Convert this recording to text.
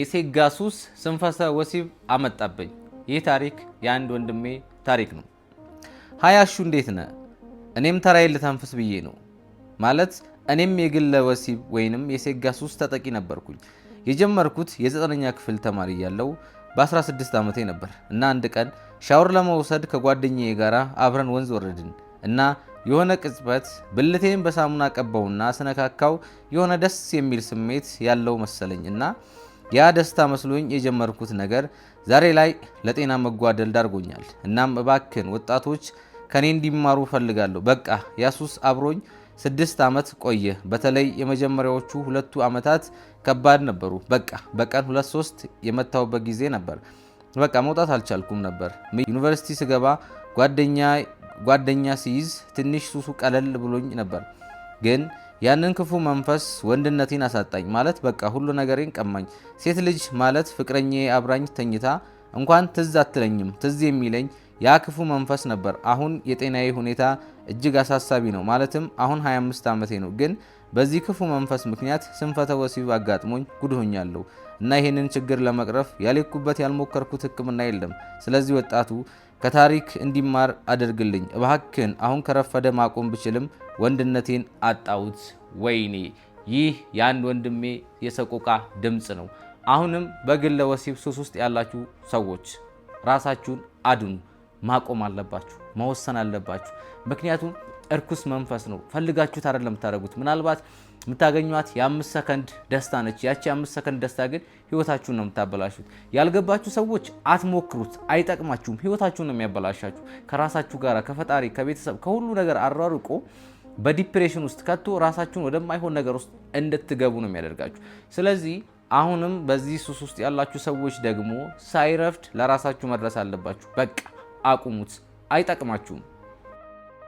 የሴጋ ሱስ ስንፈተ ወሲብ አመጣብኝ። ይህ ታሪክ የአንድ ወንድሜ ታሪክ ነው። ሀያሹ እንዴት ነህ? እኔም ተራዬን ልተንፍስ ብዬ ነው። ማለት እኔም የግለ ወሲብ ወይንም የሴጋ ሱስ ተጠቂ ነበርኩኝ። የጀመርኩት የ9ኛ ክፍል ተማሪ ያለው በ16 ዓመቴ ነበር እና አንድ ቀን ሻወር ለመውሰድ ከጓደኛዬ ጋር አብረን ወንዝ ወረድን እና የሆነ ቅጽበት ብልቴን በሳሙና ቀባውና ስነካካው የሆነ ደስ የሚል ስሜት ያለው መሰለኝ እና ያ ደስታ መስሎኝ የጀመርኩት ነገር ዛሬ ላይ ለጤና መጓደል ዳርጎኛል። እናም እባክን ወጣቶች ከኔ እንዲማሩ ፈልጋለሁ። በቃ ያሱስ አብሮኝ 6 ዓመት ቆየ። በተለይ የመጀመሪያዎቹ 2 ዓመታት ከባድ ነበሩ። በቃ በቀን 2-3 የመታውበት ጊዜ ነበር። በቃ መውጣት አልቻልኩም ነበር። ዩኒቨርሲቲ ስገባ ጓደኛ ሲይዝ ትንሽ ሱሱ ቀለል ብሎኝ ነበር። ግን ያንን ክፉ መንፈስ ወንድነቴን አሳጣኝ። ማለት በቃ ሁሉ ነገሬን ቀማኝ። ሴት ልጅ ማለት ፍቅረኛዬ አብራኝ ተኝታ እንኳን ትዝ አትለኝም። ትዝ የሚለኝ ያ ክፉ መንፈስ ነበር። አሁን የጤናዬ ሁኔታ እጅግ አሳሳቢ ነው። ማለትም አሁን 25 ዓመቴ ነው። ግን በዚህ ክፉ መንፈስ ምክንያት ስንፈተ ወሲብ አጋጥሞኝ ጉድ ሆኛለሁ እና ይህንን ችግር ለመቅረፍ ያልኩበት ያልሞከርኩት ሕክምና የለም። ስለዚህ ወጣቱ ከታሪክ እንዲማር አድርግልኝ እባክን። አሁን ከረፈደ ማቆም ብችልም ወንድነቴን አጣሁት። ወይኔ! ይህ የአንድ ወንድሜ የሰቆቃ ድምፅ ነው። አሁንም በግለ ወሲብ ሱስ ውስጥ ያላችሁ ሰዎች ራሳችሁን አድኑ። ማቆም አለባችሁ፣ መወሰን አለባችሁ። ምክንያቱም እርኩስ መንፈስ ነው። ፈልጋችሁት አይደለም የምታደርጉት። ምናልባት የምታገኟት የ5 ሰከንድ ደስታ ነች። ያቺ የ5 ሰከንድ ደስታ ግን ህይወታችሁን ነው የምታበላሹት። ያልገባችሁ ሰዎች አትሞክሩት፣ አይጠቅማችሁም። ህይወታችሁን ነው የሚያበላሻችሁ። ከራሳችሁ ጋር፣ ከፈጣሪ፣ ከቤተሰብ፣ ከሁሉ ነገር አራርቆ በዲፕሬሽን ውስጥ ከቶ ራሳችሁን ወደማይሆን ነገር ውስጥ እንድትገቡ ነው የሚያደርጋችሁ። ስለዚህ አሁንም በዚህ ሱስ ውስጥ ያላችሁ ሰዎች ደግሞ ሳይረፍድ ለራሳችሁ መድረስ አለባችሁ። በቃ አቁሙት፣ አይጠቅማችሁም።